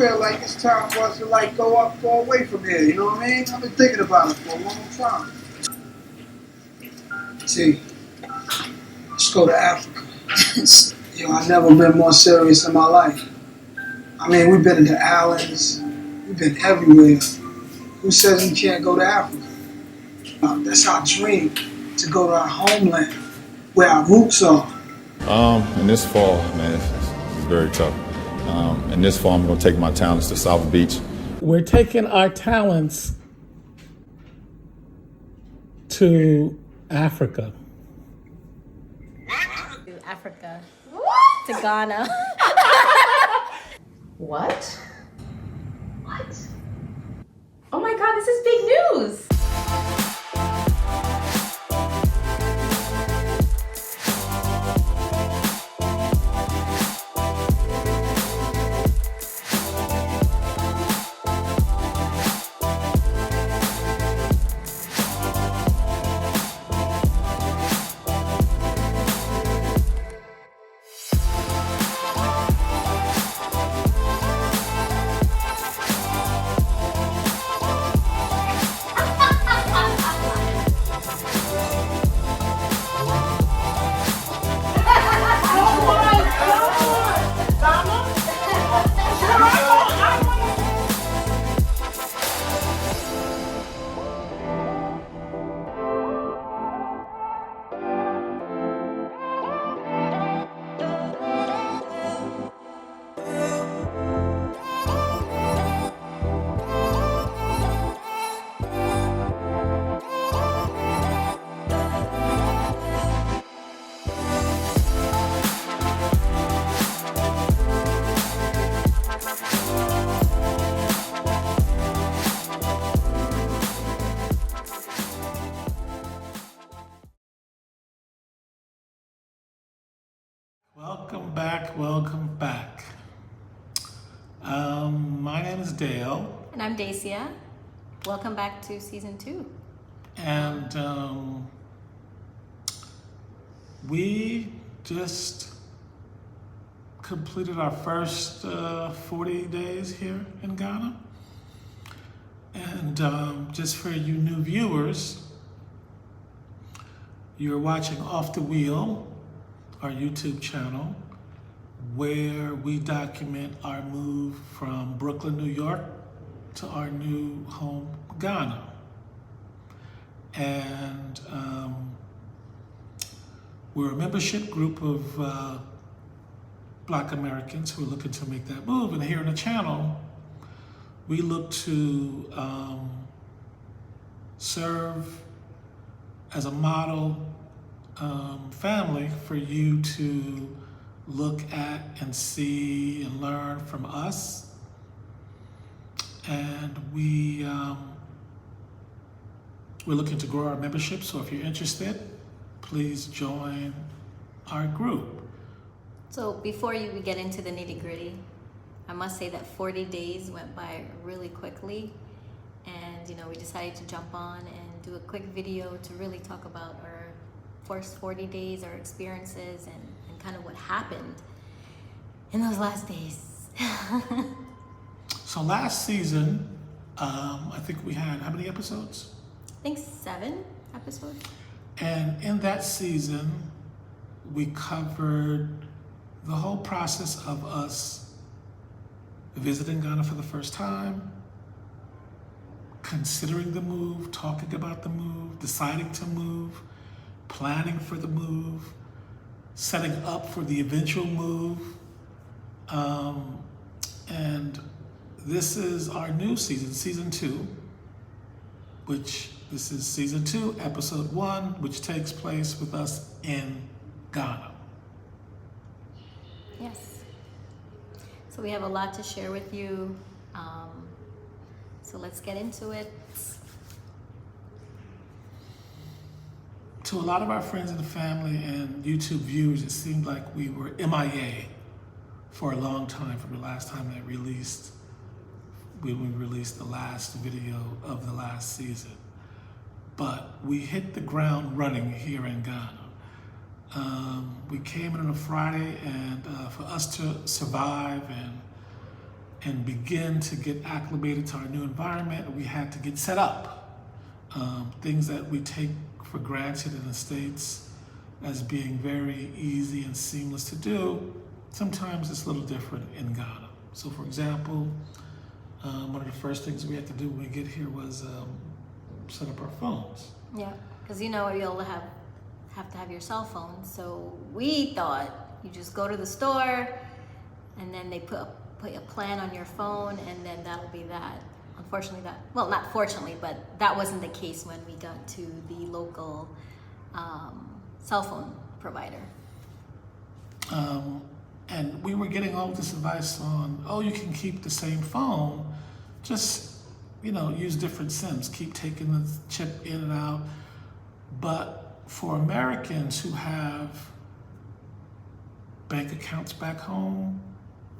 feel like it's time for us to like go away from here. You know what I mean? I've been thinking about it for a long time. See, let's go to Africa. Yo, I've never been more serious in my life. I mean, we've been to the islands, we've been everywhere. Who says we can't go to Africa? That's our dream, to go to our homeland, where our roots are. In this fall, man, it's very tough. In this fall, I'm going to take my talents to South Beach. We're taking our talents to Africa. To Africa. To Ghana. What? What? Oh my God, this is big news. Welcome back. My name is Dale. And I'm Dacia. Welcome back to season 2. And we just completed our first 40 days here in Ghana. And just for you new viewers, you're watching Off the Wheel, our YouTube channel, where we document our move from Brooklyn, New York to our new home, Ghana. And we're a membership group of Black Americans who are looking to make that move. And here on the channel, we look to serve as a model family for you to look at and see and learn from us. And we're looking to grow our membership, so if you're interested, please join our group. So before we get into the nitty-gritty, I must say that 40 days went by really quickly, and we decided to jump on and do a quick video to really talk about our first 40 days, our experiences, and kind of what happened in those last days. So last season, I think we had how many episodes? I think 7 episodes. And in that season, we covered the whole process of us visiting Ghana for the first time, considering the move, talking about the move, deciding to move, planning for the move, setting up for the eventual move. And this is our new season, season 2, which this is season 2, episode 1, which takes place with us in Ghana. Yes. So we have a lot to share with you. So let's get into it. To a lot of our friends and family and YouTube viewers, it seemed like we were MIA for a long time from the last time they released, when we released the last video of the last season. But we hit the ground running here in Ghana. We came in on a Friday, and for us to survive and begin to get acclimated to our new environment, we had to get set up. Things that we take for granted in the States as being very easy and seamless to do, sometimes it's a little different in Ghana. So for example, one of the first things we had to do when we get here was set up our phones. Yeah, because you know you all have to have your cell phone. So we thought you just go to the store and then they put a plan on your phone and then that'll be that. Unfortunately not fortunately, but that wasn't the case when we got to the local cell phone provider. And we were getting all this advice on, you can keep the same phone, just, use different SIMs, keep taking the chip in and out. But for Americans who have bank accounts back home,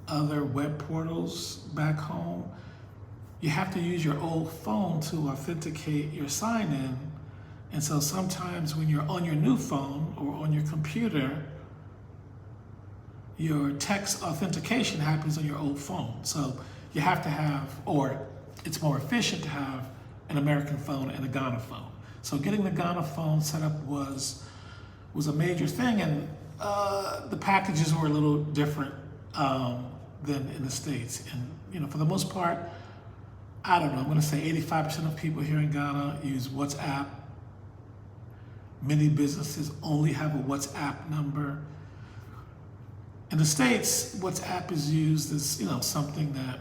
other web portals back home, you have to use your old phone to authenticate your sign-in. And so sometimes when you're on your new phone or on your computer, your text authentication happens on your old phone. So you have to have, or it's more efficient to have an American phone and a Ghana phone. So getting the Ghana phone set up was a major thing, and the packages were a little different than in the States. And for the most part, I don't know, I'm gonna say 85% of people here in Ghana use WhatsApp. Many businesses only have a WhatsApp number. In the States, WhatsApp is used as, something that,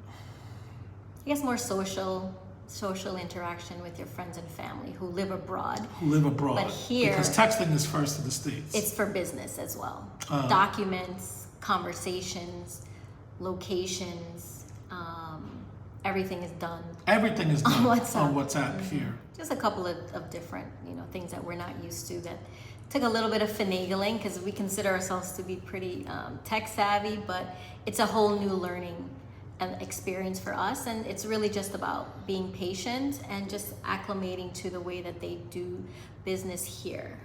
I guess more social interaction with your friends and family who live abroad. But here, because texting is first in the States. It's for business as well. Documents, conversations, locations, everything is done. Everything is done on WhatsApp, here. Just a couple of different, things that we're not used to that took a little bit of finagling because we consider ourselves to be pretty tech savvy, but it's a whole new learning experience for us, and it's really just about being patient and just acclimating to the way that they do business here.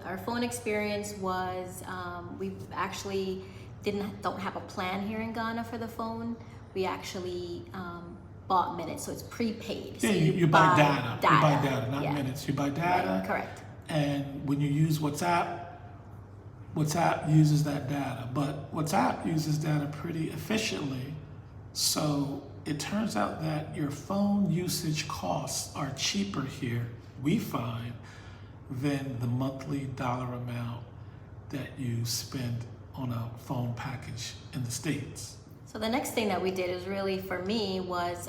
Our phone experience was we actually don't have a plan here in Ghana for the phone. We actually bought minutes, so it's prepaid. Yeah, so you buy data. You buy data, not yeah. minutes. You buy data. Right, correct. And when you use WhatsApp uses that data. But WhatsApp uses data pretty efficiently. So it turns out that your phone usage costs are cheaper here, we find, than the monthly dollar amount that you spend on a phone package in the States. So the next thing that we did is really, for me, was,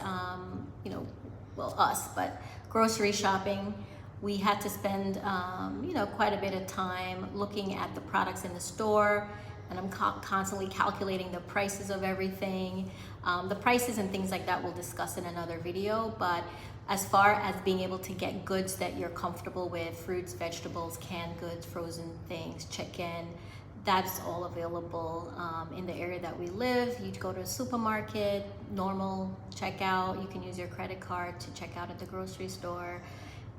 us, but grocery shopping. We had to spend, quite a bit of time looking at the products in the store, and I'm constantly calculating the prices of everything. The prices and things like that we'll discuss in another video, but as far as being able to get goods that you're comfortable with, fruits, vegetables, canned goods, frozen things, chicken, that's all available in the area that we live. You go to a supermarket, normal checkout. You can use your credit card to check out at the grocery store,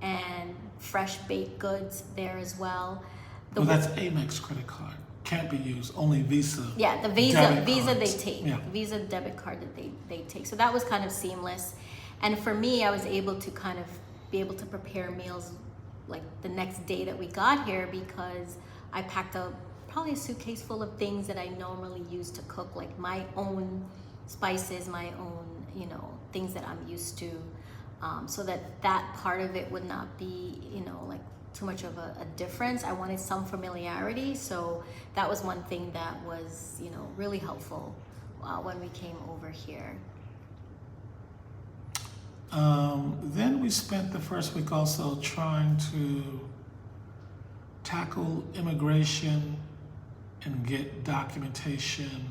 and fresh baked goods there as well. That's Amex credit card. Can't be used, only Visa. Yeah, the Visa they cards. take. Yeah. Visa debit card that they take. So that was kind of seamless. And for me, I was able to kind of be able to prepare meals like the next day that we got here, because I packed up probably a suitcase full of things that I normally use to cook, like my own spices, my own, things that I'm used to, so that part of it would not be, like too much of a difference. I wanted some familiarity, so that was one thing that was, really helpful when we came over here. Then we spent the first week also trying to tackle immigration and get documentation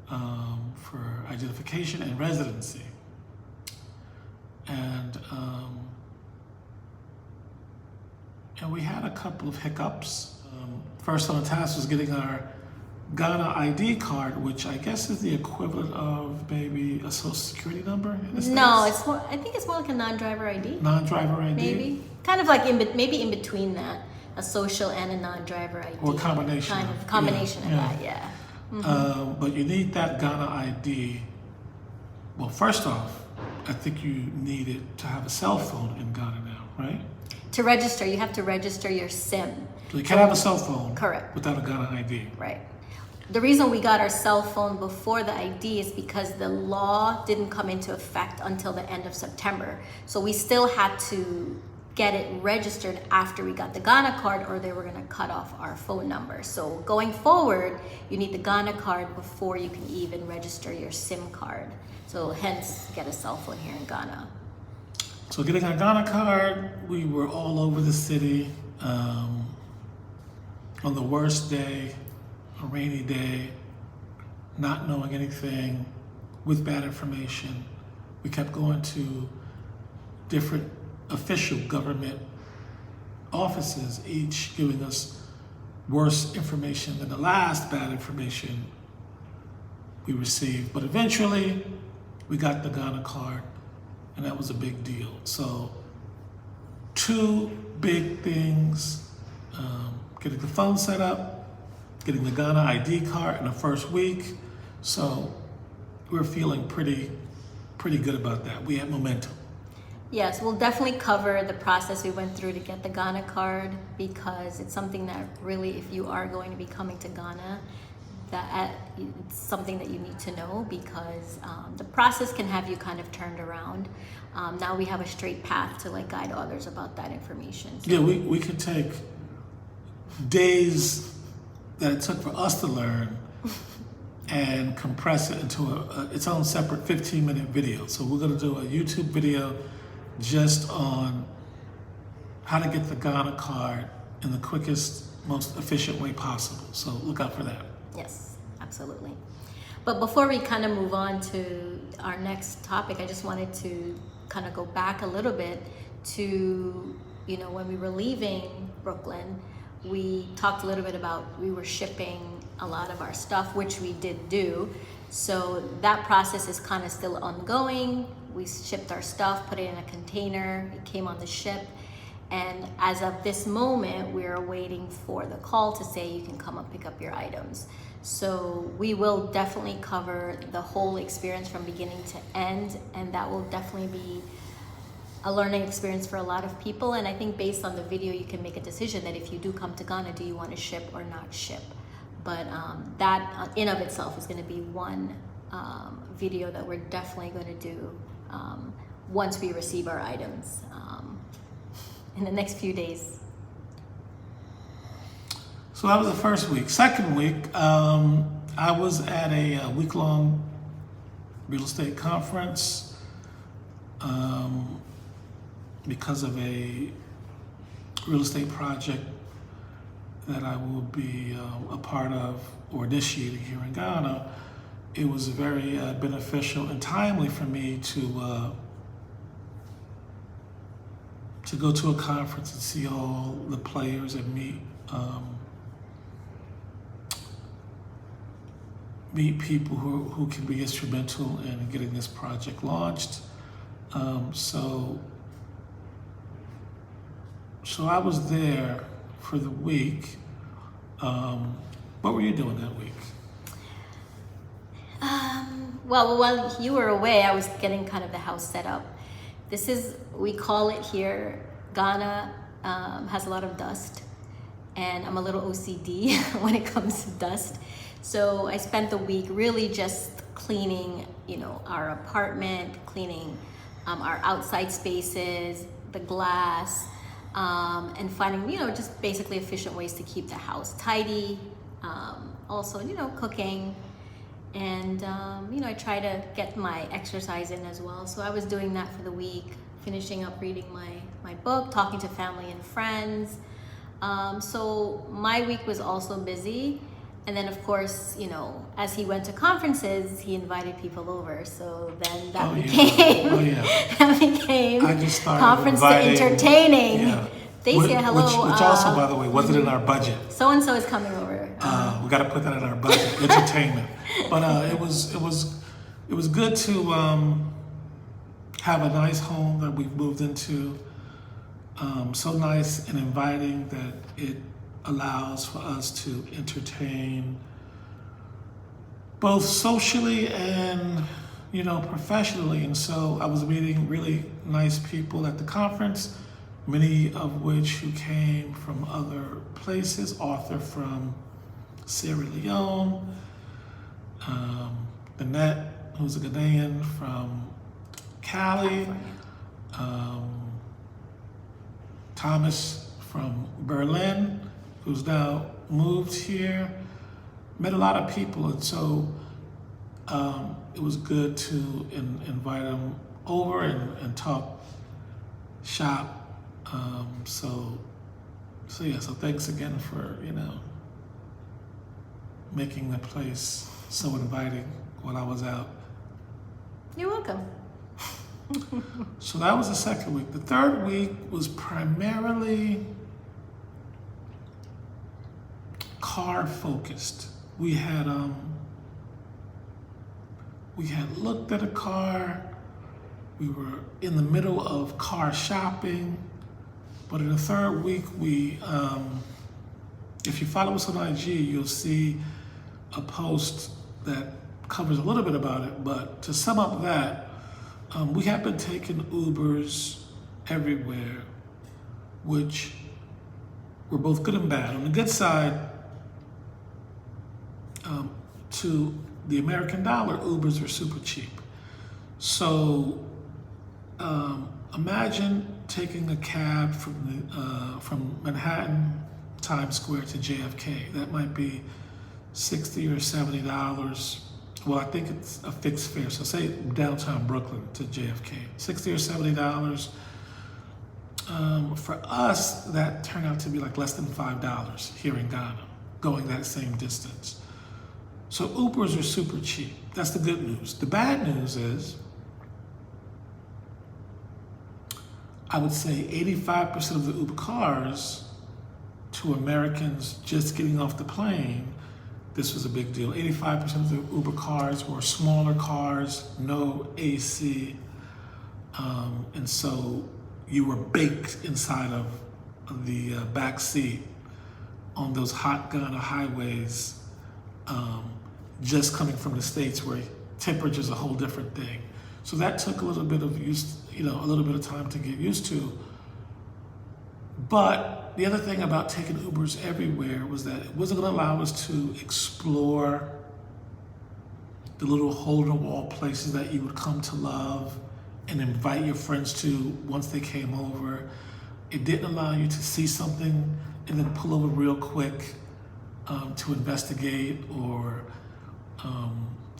for identification and residency. And we had a couple of hiccups. First on the task was getting our Ghana ID card, which I guess is the equivalent of maybe a social security number in the States. No, I think it's more like a non-driver ID. Non-driver ID? Maybe. Kind of like maybe in between that, a social and a non-driver ID. Or a combination. Kind of combination of that, yeah. But you need that Ghana ID. Well, first off, I think you need it to have a cell phone in Ghana now, right? To register, you have to register your SIM. So you can't have a cell phone Correct. without a Ghana ID. Right. The reason we got our cell phone before the ID is because the law didn't come into effect until the end of September. So we still had to get it registered after we got the Ghana card, or they were going to cut off our phone number. So going forward, you need the Ghana card before you can even register your SIM card. So hence, get a cell phone here in Ghana. So getting our Ghana card, we were all over the city. On the worst day, a rainy day, not knowing anything, with bad information, we kept going to different official government offices, each giving us worse information than the last bad information we received. But eventually, we got the Ghana card, and that was a big deal. So, two big things, getting the phone set up, getting the Ghana ID card in the first week. So, we're feeling pretty good about that. We had momentum. Yes, we'll definitely cover the process we went through to get the Ghana card, because it's something that really, if you are going to be coming to Ghana, that it's something that you need to know, because the process can have you kind of turned around. Now we have a straight path to like guide others about that information. So. Yeah, we could take days that it took for us to learn and compress it into its own separate 15-minute video. So we're gonna do a YouTube video just on how to get the Ghana card in the quickest, most efficient way possible. So look out for that. Yes, absolutely. But before we kind of move on to our next topic, I just wanted to kind of go back a little bit to, when we were leaving Brooklyn, we talked a little bit about we were shipping a lot of our stuff, which we did do. So that process is kind of still ongoing. We shipped our stuff, put it in a container, it came on the ship. And as of this moment, we're waiting for the call to say you can come and pick up your items. So we will definitely cover the whole experience from beginning to end, and that will definitely be a learning experience for a lot of people. And I think based on the video, you can make a decision that if you do come to Ghana, do you want to ship or not ship? But that in of itself is going to be one video that we're definitely going to do once we receive our items in the next few days. So that was the first week. Second week, I was at a week-long real estate conference because of a real estate project that I will be a part of or initiating here in Ghana. It was very beneficial and timely for me to go to a conference and see all the players and meet people who can be instrumental in getting this project launched. So I was there for the week. What were you doing that week? Well, while you were away, I was getting kind of the house set up. This is, we call it here, Ghana has a lot of dust, and I'm a little OCD when it comes to dust. So I spent the week really just cleaning, our apartment, cleaning our outside spaces, the glass, and finding, just basically efficient ways to keep the house tidy. Also, cooking. And, I try to get my exercise in as well. So I was doing that for the week, finishing up reading my book, talking to family and friends. So my week was also busy. And then, of course, as he went to conferences, he invited people over. So then that became that became I just started conference to entertaining. Yeah. They say hello. Which also, by the way, wasn't in our budget. So and so is coming over. We got to put that in our budget, entertainment. But it was good to have a nice home that we've moved into. So nice and inviting that it allows for us to entertain both socially and, you know, professionally. And so I was meeting really nice people at the conference, many of which who came from other places, author from Sierra Leone, Annette, who's a Ghanaian from Cali, Thomas from Berlin, who's now moved here. Met a lot of people, and so it was good to invite them over and talk shop. So thanks again for, you know, making the place so inviting while I was out. You're welcome. So that was the second week. The third week was primarily car focused. We had looked at a car. We were in the middle of car shopping. But in the third week, we, if you follow us on IG, you'll see a post that covers a little bit about it. But to sum up that, we have been taking Ubers everywhere, which were both good and bad. On the good side, to the American dollar, Ubers are super cheap. So imagine taking a cab from Manhattan, Times Square to JFK. That might be $60 or $70. Well, I think it's a fixed fare. So say downtown Brooklyn to JFK, $60 or $70. For us, that turned out to be like less than $5 here in Ghana, going that same distance. So Ubers are super cheap. That's the good news. The bad news is, I would say 85% of the Uber cars to Americans just getting off the plane, this was a big deal. 85% of the Uber cars were smaller cars, no AC. And so you were baked inside of the back seat on those hot Ghana highways, just coming from the States where temperature is a whole different thing. So that took a little bit of a little bit of time to get used to. But the other thing about taking Ubers everywhere was that it wasn't going to allow us to explore the little hole-in-the-wall places that you would come to love and invite your friends to once they came over. It didn't allow you to see something and then pull over real quick to investigate or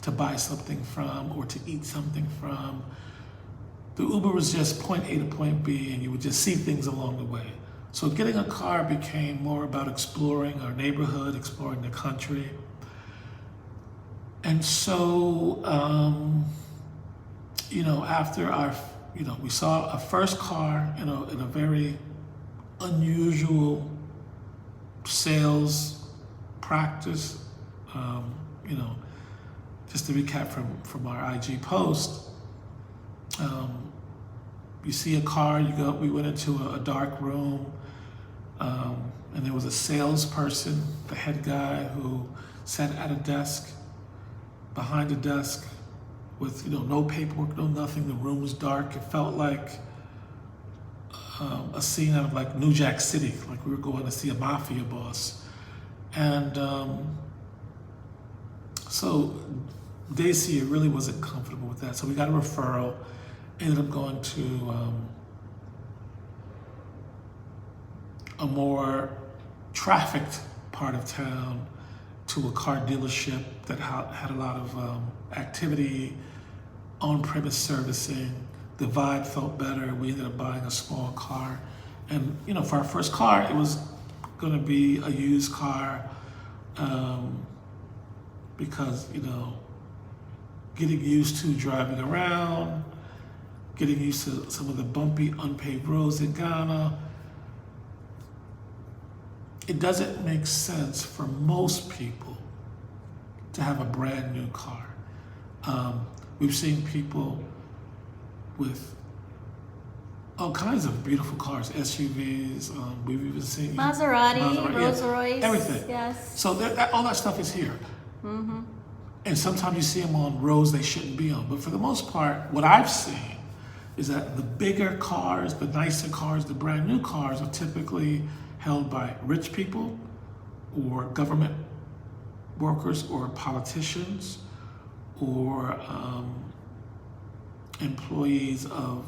to buy something from or to eat something from. The Uber was just point A to point B, and you would just see things along the way. So getting a car became more about exploring our neighborhood, exploring the country. And so, after we saw a first car in a very unusual sales practice. Just to recap from our IG post, you see a car, we went into a dark room, and there was a salesperson, the head guy, who sat at a desk, behind a desk, with no paperwork, no nothing. The room was dark. It felt like a scene out of like New Jack City, like we were going to see a mafia boss. And so Dacia really wasn't comfortable with that. So we got a referral, ended up going to a more trafficked part of town, to a car dealership that had a lot of activity, on-premise servicing. The vibe felt better. We ended up buying a small car. And, for our first car, it was going to be a used car because, getting used to driving around, getting used to some of the bumpy, unpaved roads in Ghana. It doesn't make sense for most people to have a brand new car. We've seen people with all kinds of beautiful cars, SUVs. We've even seen Maserati, Rolls Royce, everything. Yes. So all that stuff is here. Mm-hmm. And sometimes you see them on roads they shouldn't be on. But for the most part, what I've seen is that the bigger cars, the nicer cars, the brand new cars are typically held by rich people or government workers or politicians or employees of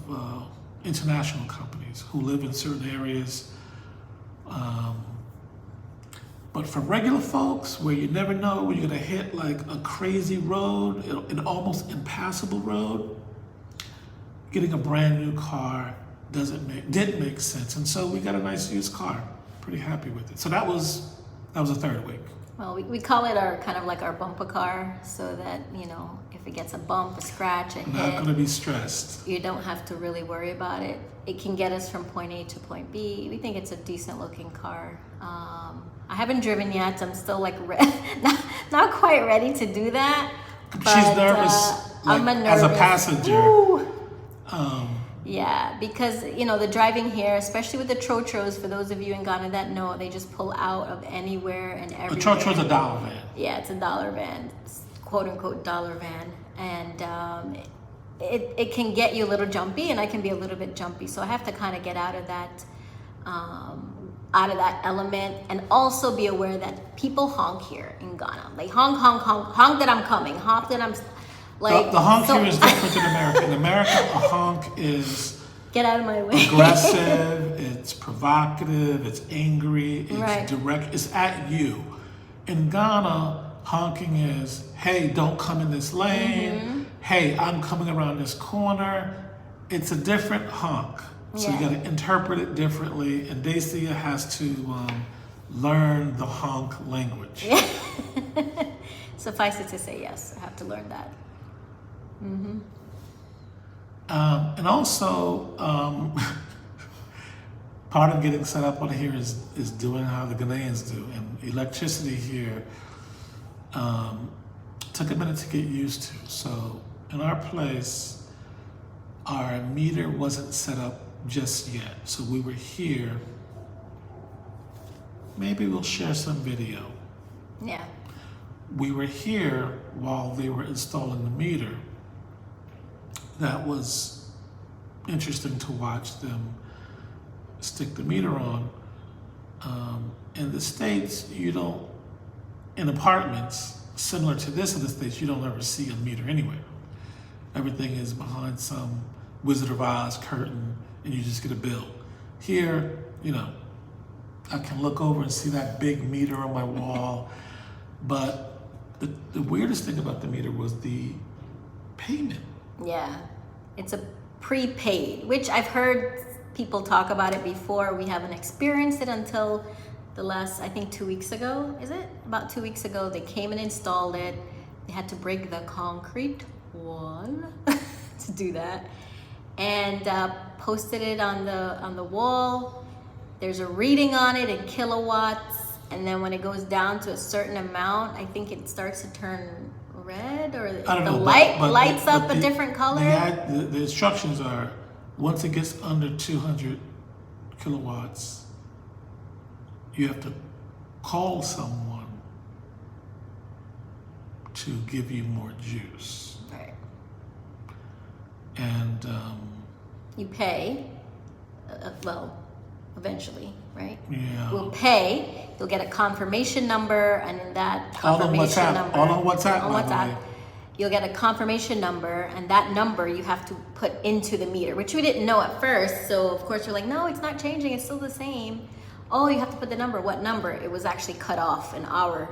international companies who live in certain areas. But for regular folks, where you never know when you're gonna hit like a crazy road, an almost impassable road, getting a brand new car didn't make sense. And so we got a nice used car. Pretty happy with it. So that was the third week. Well, we call it our kind of like our bumper car, so that, you know, if it gets a bump, a scratch, a Not hit, gonna be stressed. you don't have to really worry about it. It can get us from point A to point B. We think it's a decent looking car. I haven't driven yet. I'm still like not quite ready to do that. But, She's nervous, I'm a as a nervous- passenger. Woo. Yeah, because, you know, the driving here, especially with the Trotros, for those of you in Ghana that know, they just pull out of anywhere and everywhere. A Trotro's a dollar van. Yeah, it's a dollar van, it's quote unquote dollar van, and it can get you a little jumpy, and I can be a little bit jumpy, so I have to kind of get out of that element, and also be aware that people honk here in Ghana. They honk, honk, honk, honk that I'm coming, honk that I'm like. The honk so- here is different in America. In America, a honk is Get out of my way. aggressive, it's provocative, it's angry, it's Right. direct, it's at you. In Ghana, honking is, hey, don't come in this lane. Hey, I'm coming around this corner. It's a different honk. So you Yeah. got to interpret it differently, and Dacia has to learn the honk language. Suffice it to say, yes, I have to learn that. And also, part of getting set up on here is doing how the Ghanaians do. And electricity here took a minute to get used to. So in our place, our meter wasn't set up just yet. So we were here. Maybe we'll share some video. Yeah. We were here while they were installing the meter. That was interesting to watch them stick the meter on. In the States, you don't, in apartments similar to this in the States, you don't ever see a meter anywhere. Everything is behind some Wizard of Oz curtain, and you just get a bill. Here, you know, I can look over and see that big meter on my wall, but the weirdest thing about the meter was the payment. Yeah, it's a prepaid, which I've heard people talk about it before. We haven't experienced it until the last, I think 2 weeks ago, is it? About 2 weeks ago, they came and installed it. They had to break the concrete wall to do that, and posted it on the wall. There's a reading on it in kilowatts, and then when it goes down to a certain amount, I think it starts to turn red, or I don't the know, light but lights the- up but a different color. The instructions are, once it gets under 200 kilowatts, you have to call someone to give you more juice. Right. And You pay, well, eventually, right? yeah, We'll pay. You'll get a confirmation number, and in that all on confirmation WhatsApp, number, all on WhatsApp, on by the WhatsApp, way. you'll get a confirmation number, and that number you have to put into the meter, which we didn't know at first. So of course you're like, no, it's not changing. It's still the same. Oh, you have to put the number. What number? It was actually cut off in our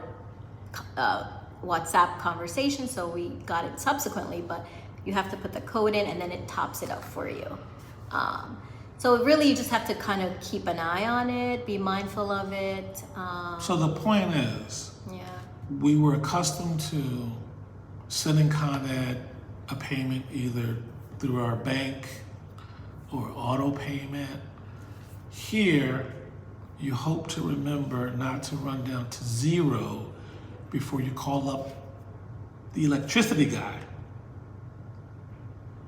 WhatsApp conversation, so we got it subsequently. But you have to put the code in, and then it tops it up for you. So really, you just have to kind of keep an eye on it, be mindful of it. so the point is, Yeah. we were accustomed to sending Con Ed a payment either through our bank or auto payment. Here, you hope to remember not to run down to zero before you call up the electricity guy.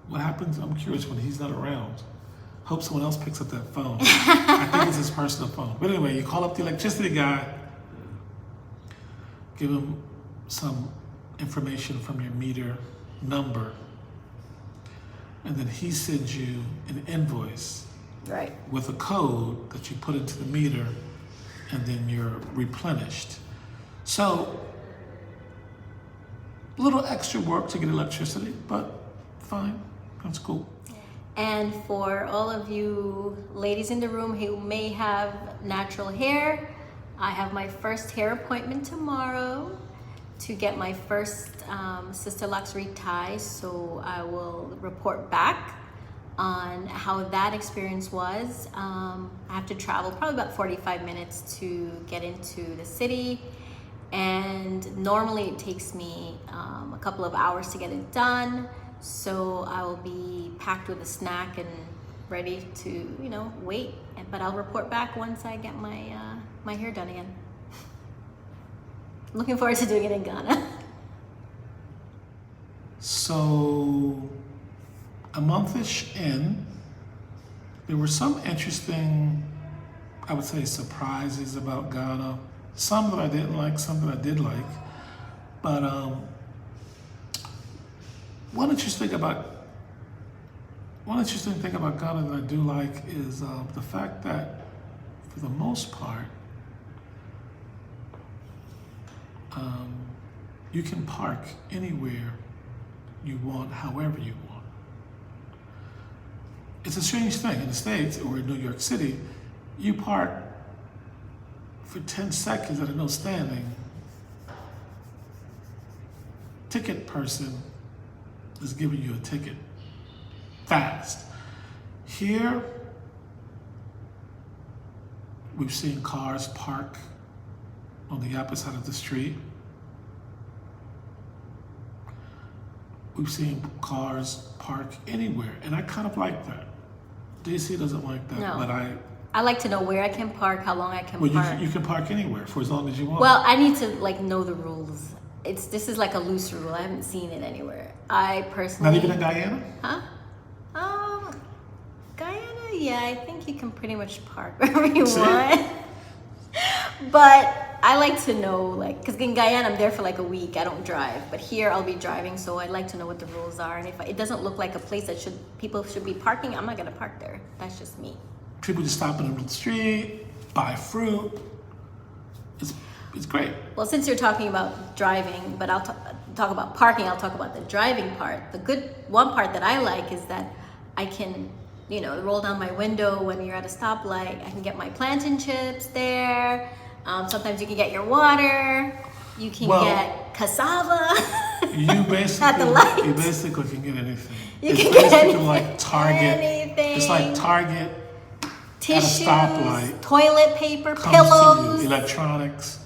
What happens? I'm curious when he's not around. Hope someone else picks up that phone. I think it's his personal phone. But anyway, you call up the electricity guy, give him some information from your meter number, and then he sends you an invoice Right. with a code that you put into the meter, and then you're replenished. So, a little extra work to get electricity, but fine, that's cool. And for all of you ladies in the room who may have natural hair, I have my first hair appointment tomorrow to get my first Sister Locks retie. So I will report back on how that experience was. I have to travel probably about 45 minutes to get into the city. And normally it takes me a couple of hours to get it done. So I will be packed with a snack and ready to, you know, wait. But I'll report back once I get my my hair done again. Looking forward to doing it in Ghana. So, a month-ish in, there were some interesting, I would say, surprises about Ghana. Some that I didn't like, some that I did like. But one interesting thing about Ghana that I do like is the fact that, for the most part, you can park anywhere you want, however you want. It's a strange thing. In the States or in New York City, you park for 10 seconds at a no standing. Ticket person is giving you a ticket fast. Here, we've seen cars park on the opposite side of the street. We've seen cars park anywhere, and I kind of like that. DC doesn't like that, No. but I like to know where I can park, how long I can park. you can park anywhere for as long as you want. Well, I need to like know the rules. This is like a loose rule. I haven't seen it anywhere. I personally. Not even in Guyana? Huh? Guyana, yeah, I think you can pretty much park wherever you See? want. But I like to know, like, because in Guyana, I'm there for like a week. I don't drive. But here, I'll be driving, so I'd like to know what the rules are. And if it doesn't look like a place that people should be parking, I'm not going to park there. That's just me. People just stop in the street, buy fruit. It's great. Well, since you're talking about driving, but I'll talk about parking, I'll talk about the driving part. The good one part that I like is that I can, you know, roll down my window when you're at a stoplight. I can get my plantain chips there. Sometimes you can get your water. You can get cassava. You basically At the light. You basically can get anything. You It's can get basically anything. like Target. Anything. It's like Target Tissues, at a stoplight. toilet paper, comes to pillows. you, electronics.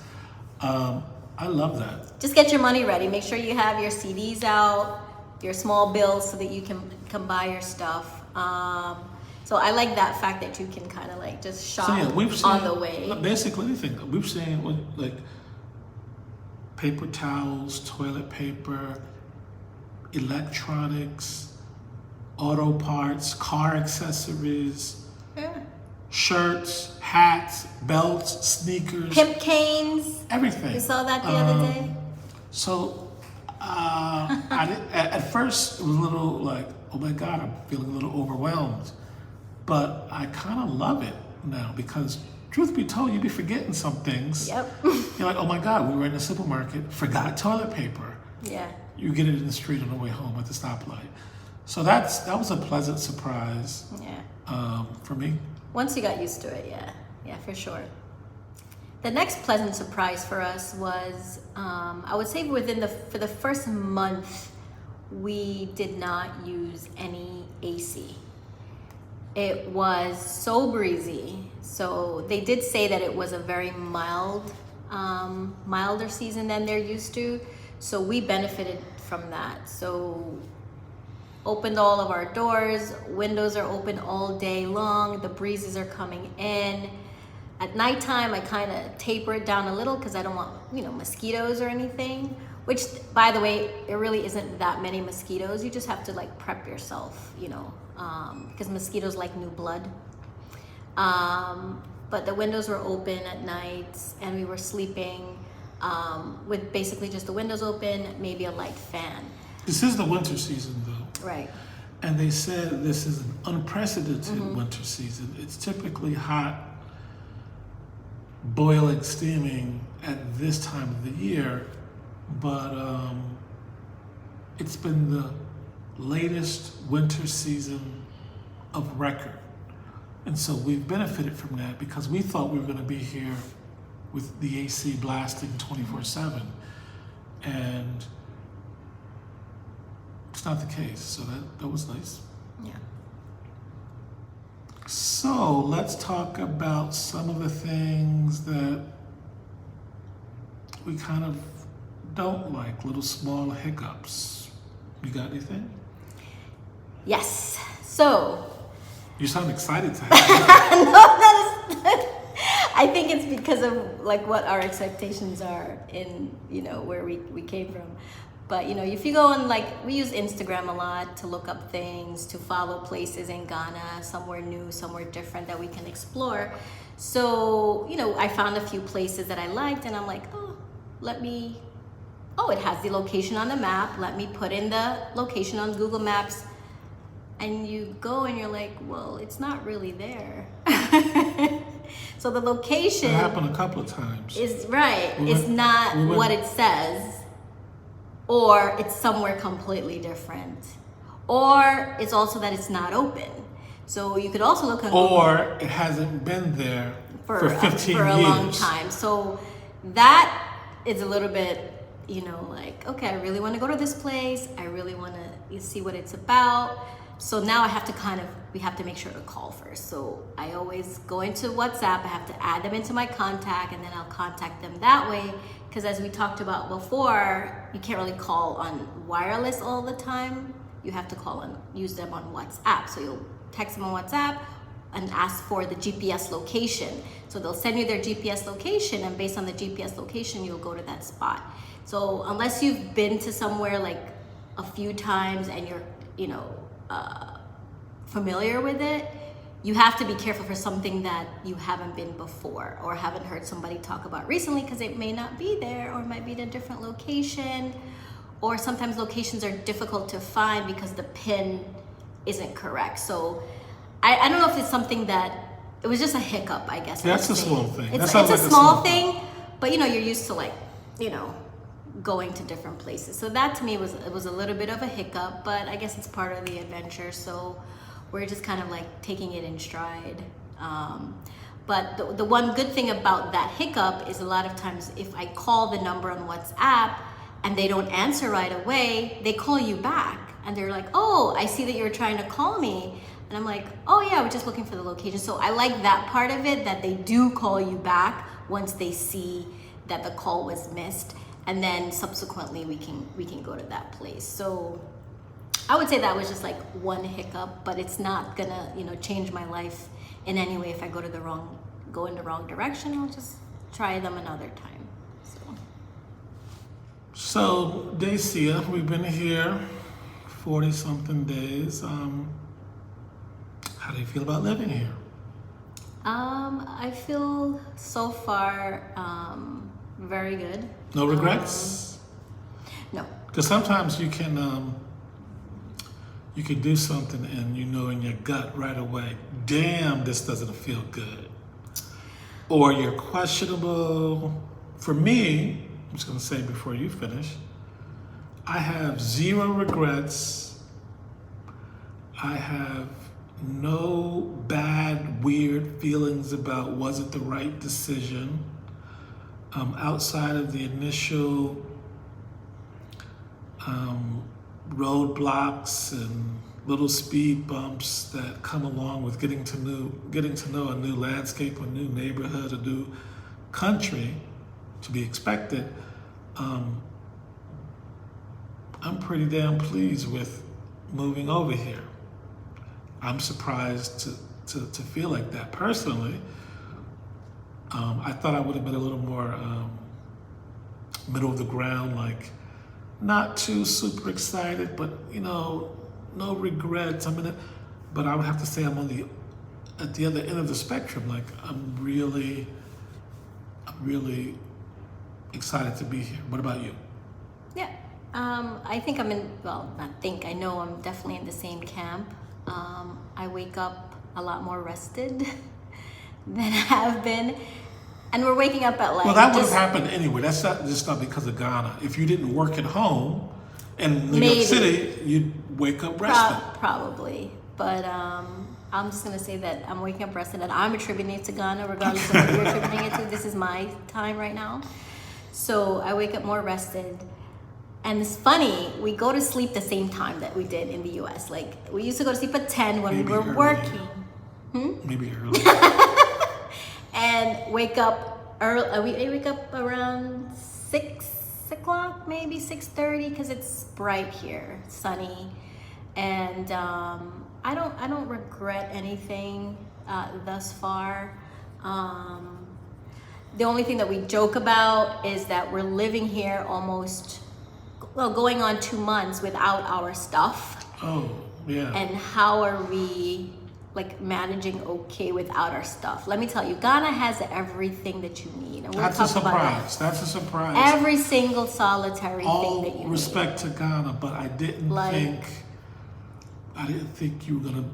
I love that. Just get your money ready. Make sure you have your CDs out, your small bills, so that you can buy your stuff. So I like that fact that you can kind of like just shop So yeah, we've seen on the way. basically anything. We've seen like paper towels, toilet paper, electronics, auto parts, car accessories, Yeah. shirts, hats, belts, sneakers, Pimp canes. everything. You saw that the other day? So at first it was a little like, oh my God, I'm feeling a little overwhelmed. But I kind of love it now because, truth be told, you be forgetting some things. Yep. You're like, oh my God, we were in the supermarket, forgot toilet paper. Yeah. You get it in the street on the way home at the stoplight. So that was a pleasant surprise Yeah. for me. Once you got used to it, yeah. Yeah, for sure. The next pleasant surprise for us was, I would say for the first month, we did not use any AC. It was so breezy. So they did say that it was a very milder season than they're used to. So we benefited from that. So opened all of our doors, windows are open all day long, the breezes are coming in. At nighttime, I kind of taper it down a little because I don't want, mosquitoes or anything, which, by the way, there really isn't that many mosquitoes. You just have to like prep yourself, because mosquitoes like new blood. But the windows were open at night and we were sleeping. with basically just the windows open, maybe a light fan. This is the winter season, though. Right. And they said this is an unprecedented winter season. It's typically hot, boiling, steaming at this time of the year, but it's been the latest winter season of record. And so we've benefited from that because we thought we were going to be here with the AC blasting 24/7. And it's not the case, so that was nice. Yeah. So let's talk about some of the things that we kind of don't like, little small hiccups. You got anything? Yes. So. You sound excited to have it. No, that is. I think it's because of like what our expectations are in, where we came from. But if you go on, like, we use Instagram a lot to look up things, to follow places in Ghana, somewhere new, somewhere different that we can explore. So, I found a few places that I liked, and I'm like, it has the location on the map. Let me put in the location on Google Maps. And you go and you're like, well, it's not really there. So the location. It happened a couple of times. Is right. It's not what it says. Or it's somewhere completely different. Or it's also that it's not open. So you could also look on Or it hasn't been there for 15 for a years. long time. So that is a little bit, like, okay, I really want to go to this place. I really want to see what it's about. So now we have to make sure to call first. So I always go into WhatsApp, I have to add them into my contact, and then I'll contact them that way. Because as we talked about before, you can't really call on wireless all the time. You have to use them on WhatsApp. So you'll text them on WhatsApp and ask for the GPS location. So they'll send you their GPS location, and based on the GPS location, you'll go to that spot. So unless you've been to somewhere like a few times and you're, familiar with it, you have to be careful for something that you haven't been before or haven't heard somebody talk about recently, because it may not be there, or it might be in a different location, or sometimes locations are difficult to find because the PIN isn't correct. So I don't know if it's something that, it was just a hiccup, I guess. That's a small thing. It's a small thing, but you're used to going to different places. So that to me was a little bit of a hiccup, but I guess it's part of the adventure. So we're just kind of like taking it in stride. But the one good thing about that hiccup is a lot of times if I call the number on WhatsApp and they don't answer right away, they call you back and they're like, oh, I see that you're trying to call me. And I'm like, oh yeah, we're just looking for the location. So I like that part of it, that they do call you back once they see that the call was missed. And then subsequently we can go to that place. So I would say that was just like one hiccup, but it's not gonna change my life in any way. If I go in the wrong direction, I'll just try them another time. So Dacia, we've been here 40 something days. How do you feel about living here? I feel so far very good. No regrets? No. Because sometimes you can do something and in your gut right away, damn, this doesn't feel good. Or you're questionable. For me, I'm just gonna say before you finish, I have zero regrets. I have no bad, weird feelings about was it the right decision. Outside of the initial roadblocks and little speed bumps that come along with getting to know a new landscape, a new neighborhood, a new country, to be expected, I'm pretty damn pleased with moving over here. I'm surprised to feel like that personally. I thought I would have been a little more middle of the ground, like not too super excited, but no regrets. But I would have to say I'm at the other end of the spectrum. Like I'm really excited to be here. What about you? Yeah, I think I know I'm definitely in the same camp. I wake up a lot more rested than I have been. And we're waking up at like... Well, that would have happened anyway. That's not because of Ghana. If you didn't work at home in New York City, you'd wake up rested. Probably. But I'm just going to say that I'm waking up rested, and I'm attributing it to Ghana, regardless of what you're attributing it to. This is my time right now. So I wake up more rested. And it's funny, we go to sleep the same time that we did in the US. Like, we used to go to sleep at 10 when we were working. Maybe early. And wake up early. We wake up around 6 o'clock, maybe 6:30, because it's bright here, sunny, and I don't regret anything thus far. The only thing that we joke about is that we're living here going on 2 months without our stuff. Oh, yeah. And how are we managing okay without our stuff? Let me tell you, Ghana has everything that you need. And That's a surprise. That's a surprise. Every single solitary thing that you need. All respect to Ghana, but I didn't think you were gonna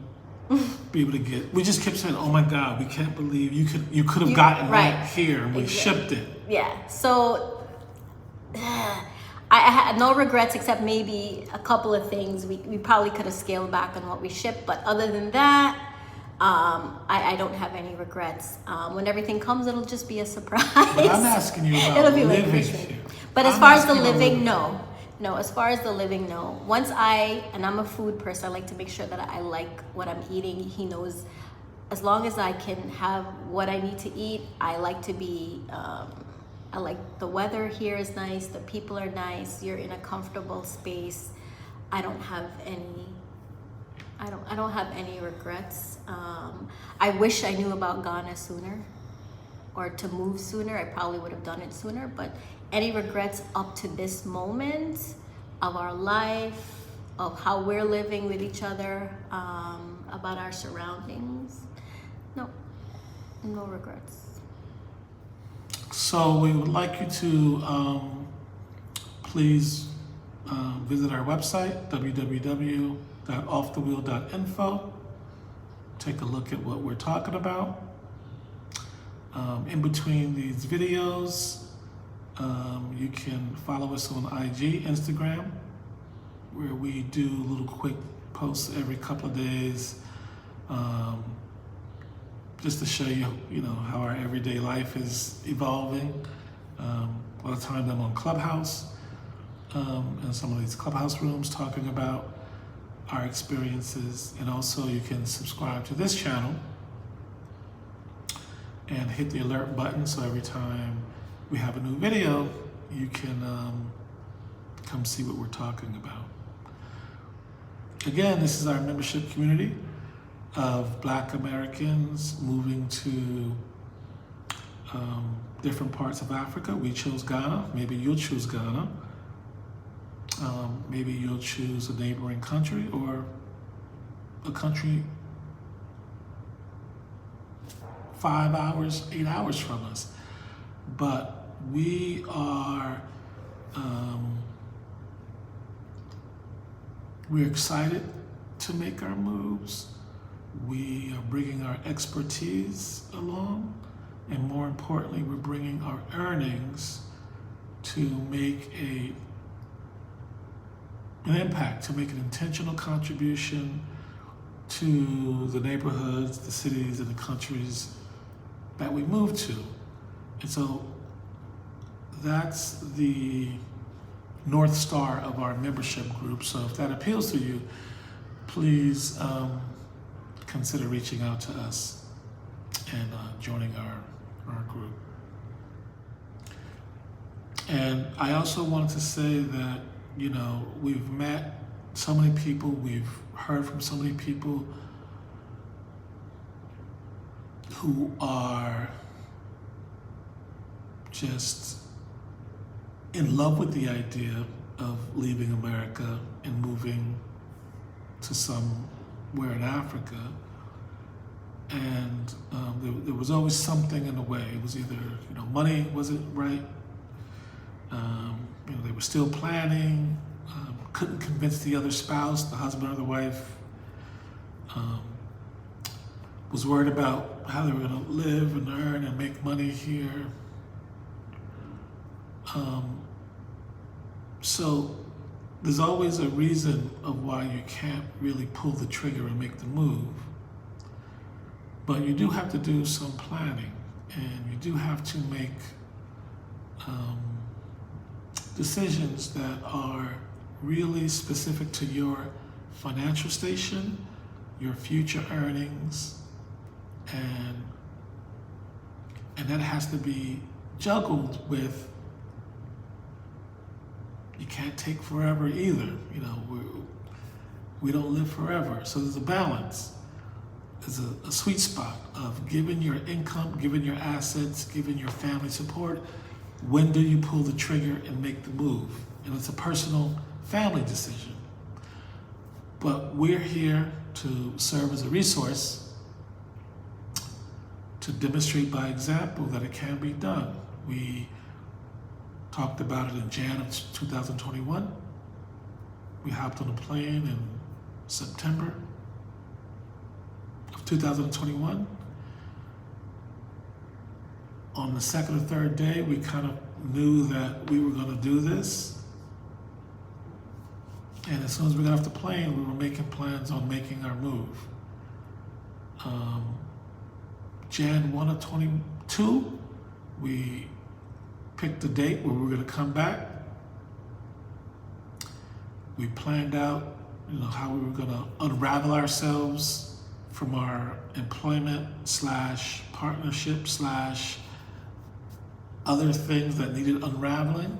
be able to get. We just kept saying, "Oh my God, we can't believe you could have gotten right here, and we shipped it." Yeah. So I had no regrets, except maybe a couple of things. We probably could have scaled back on what we shipped, but other than that, I don't have any regrets. When everything comes, it'll just be a surprise. But I'm asking you about living here. But as far as the living, no. As far as the living, no. And I'm a food person, I like to make sure that I like what I'm eating. He knows, as long as I can have what I need to eat, I like to be, I like the weather here is nice, the people are nice, you're in a comfortable space. I don't have any regrets. I wish I knew about Ghana sooner, or to move sooner. I probably would have done it sooner, but any regrets up to this moment of our life, of how we're living with each other, about our surroundings, no regrets. So we would like you to please visit our website, www.offthewheel.info. Take a look at what we're talking about. In between these videos, you can follow us on IG, Instagram, where we do little quick posts every couple of days, just to show you, how our everyday life is evolving. A lot of times I'm on Clubhouse, in some of these Clubhouse rooms, talking about our experiences. And also you can subscribe to this channel and hit the alert button, so every time we have a new video, you can come see what we're talking about. Again, this is our membership community of Black Americans moving to different parts of Africa. We chose Ghana. Maybe you'll choose Ghana. Maybe you'll choose a neighboring country, or a country 5 hours, 8 hours from us. But we are we're excited to make our moves. We are bringing our expertise along, and more importantly, we're bringing our earnings to make an impact, to make an intentional contribution to the neighborhoods, the cities, and the countries that we move to. And so that's the North Star of our membership group. So if that appeals to you, please consider reaching out to us and joining our group. And I also wanted to say that, we've met so many people, we've heard from so many people who are just in love with the idea of leaving America and moving to somewhere in Africa. And there was always something in the way. It was either, money wasn't right, They were still planning, couldn't convince the other spouse, the husband or the wife, was worried about how they were going to live and earn and make money here. So there's always a reason of why you can't really pull the trigger and make the move. But you do have to do some planning, and you do have to make decisions that are really specific to your financial station, your future earnings, and that has to be juggled with, you can't take forever either. We don't live forever. So there's a balance. There's a sweet spot of giving your income, giving your assets, giving your family support. When do you pull the trigger and make the move? And it's a personal family decision. But we're here to serve as a resource to demonstrate by example that it can be done. We talked about it in Jan of 2021. We hopped on a plane in September of 2021. On the second or third day, we kind of knew that we were going to do this. And as soon as we got off the plane, we were making plans on making our move. Jan 1 of 22, we picked a date where we were going to come back. We planned out, how we were going to unravel ourselves from our employment / partnership / other things that needed unraveling.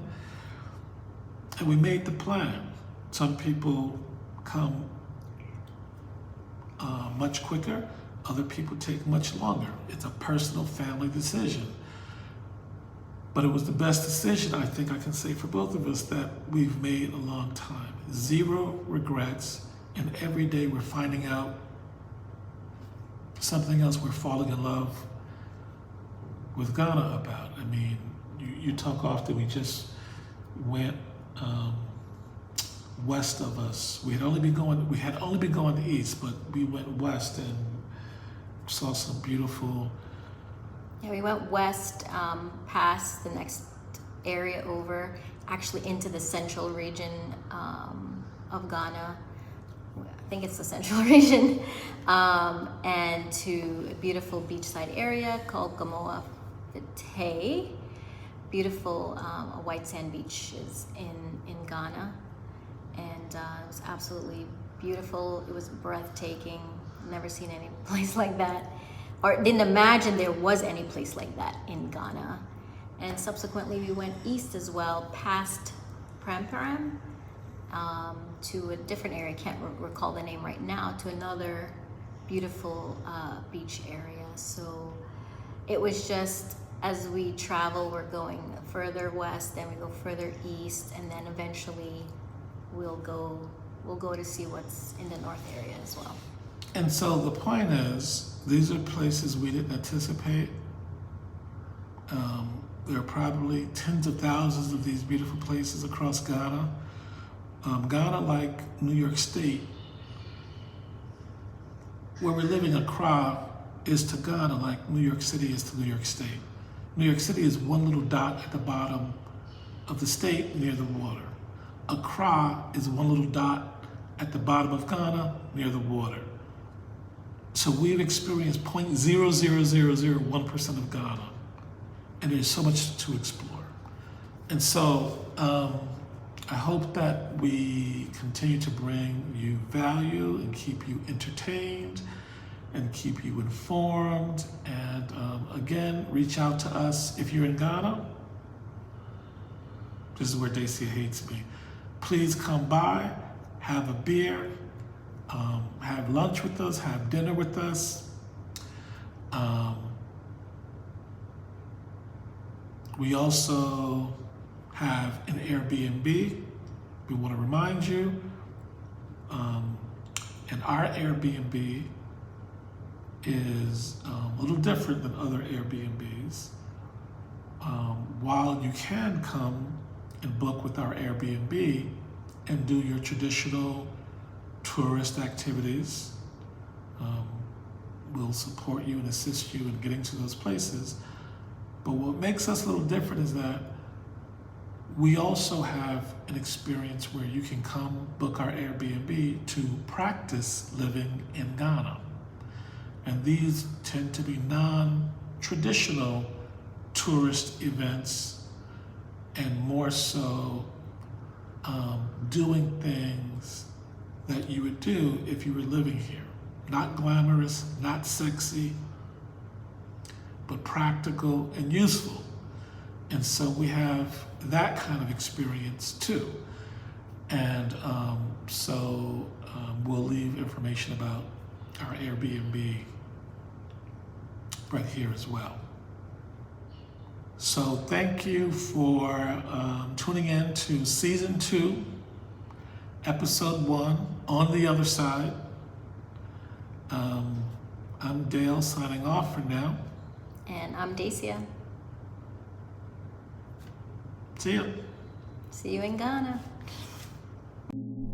And we made the plan. Some people come much quicker. Other people take much longer. It's a personal family decision. But it was the best decision, I think I can say for both of us, that we've made a long time. 0 regrets, and every day we're finding out something else we're falling in love with Ghana about. I mean, you talk often, we just went west of us. We had only been going east, but we went west and saw some beautiful. Yeah, we went west, past the next area over, actually into the central region of Ghana. I think it's the central region, and to a beautiful beachside area called Gamoa Fite. Beautiful white sand beaches in Ghana, and it was absolutely beautiful. It was breathtaking. Never seen any place like that, or didn't imagine there was any place like that in Ghana. And subsequently we went east as well, past Pramparam, to a different area, can't recall the name right now, to another beautiful beach area. So it was just, as we travel, we're going further west, then we go further east, and then eventually we'll go to see what's in the north area as well. And so the point is, these are places we didn't anticipate. There are probably tens of thousands of these beautiful places across Ghana. Ghana, like New York State, where we're living, Accra, is to Ghana like New York City is to New York State. New York City is one little dot at the bottom of the state near the water. Accra is one little dot at the bottom of Ghana near the water. So we've experienced 0.00001% of Ghana, and there's so much to explore. And so I hope that we continue to bring you value and keep you entertained and keep you informed. And again, reach out to us if you're in Ghana. This is where Dacia hates me. Please come by, have a beer, have lunch with us, have dinner with us. We also have an Airbnb. We want to remind you, and our Airbnb is a little different than other Airbnbs. While you can come and book with our Airbnb and do your traditional tourist activities. We'll support you and assist you in getting to those places. But what makes us a little different is that we also have an experience where you can come book our Airbnb to practice living in Ghana. And these tend to be non-traditional tourist events, and more so doing things that you would do if you were living here. Not glamorous, not sexy, but practical and useful. And so we have that kind of experience too. And we'll leave information about our Airbnb right here as well. So thank you for tuning in to Season 2, Episode 1, On the Other Side. I'm Dale signing off for now. And I'm Dacia. See you. See you in Ghana.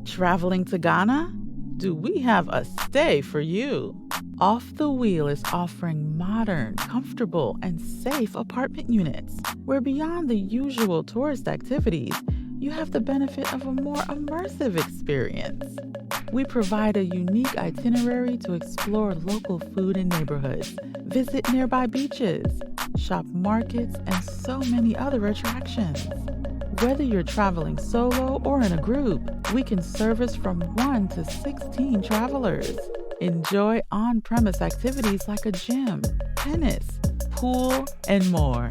Traveling to Ghana? Do we have a stay for you? Off the Wheel is offering modern, comfortable, and safe apartment units, where beyond the usual tourist activities, you have the benefit of a more immersive experience. We provide a unique itinerary to explore local food and neighborhoods, visit nearby beaches, shop markets, and so many other attractions. Whether you're traveling solo or in a group, we can service from 1 to 16 travelers. Enjoy on-premise activities like a gym, tennis, pool, and more.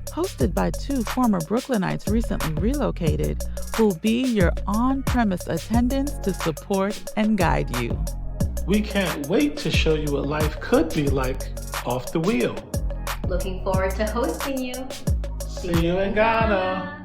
Hosted by 2 former Brooklynites recently relocated, who'll be your on-premise attendants to support and guide you. We can't wait to show you what life could be like off the wheel. Looking forward to hosting you. See you in Ghana.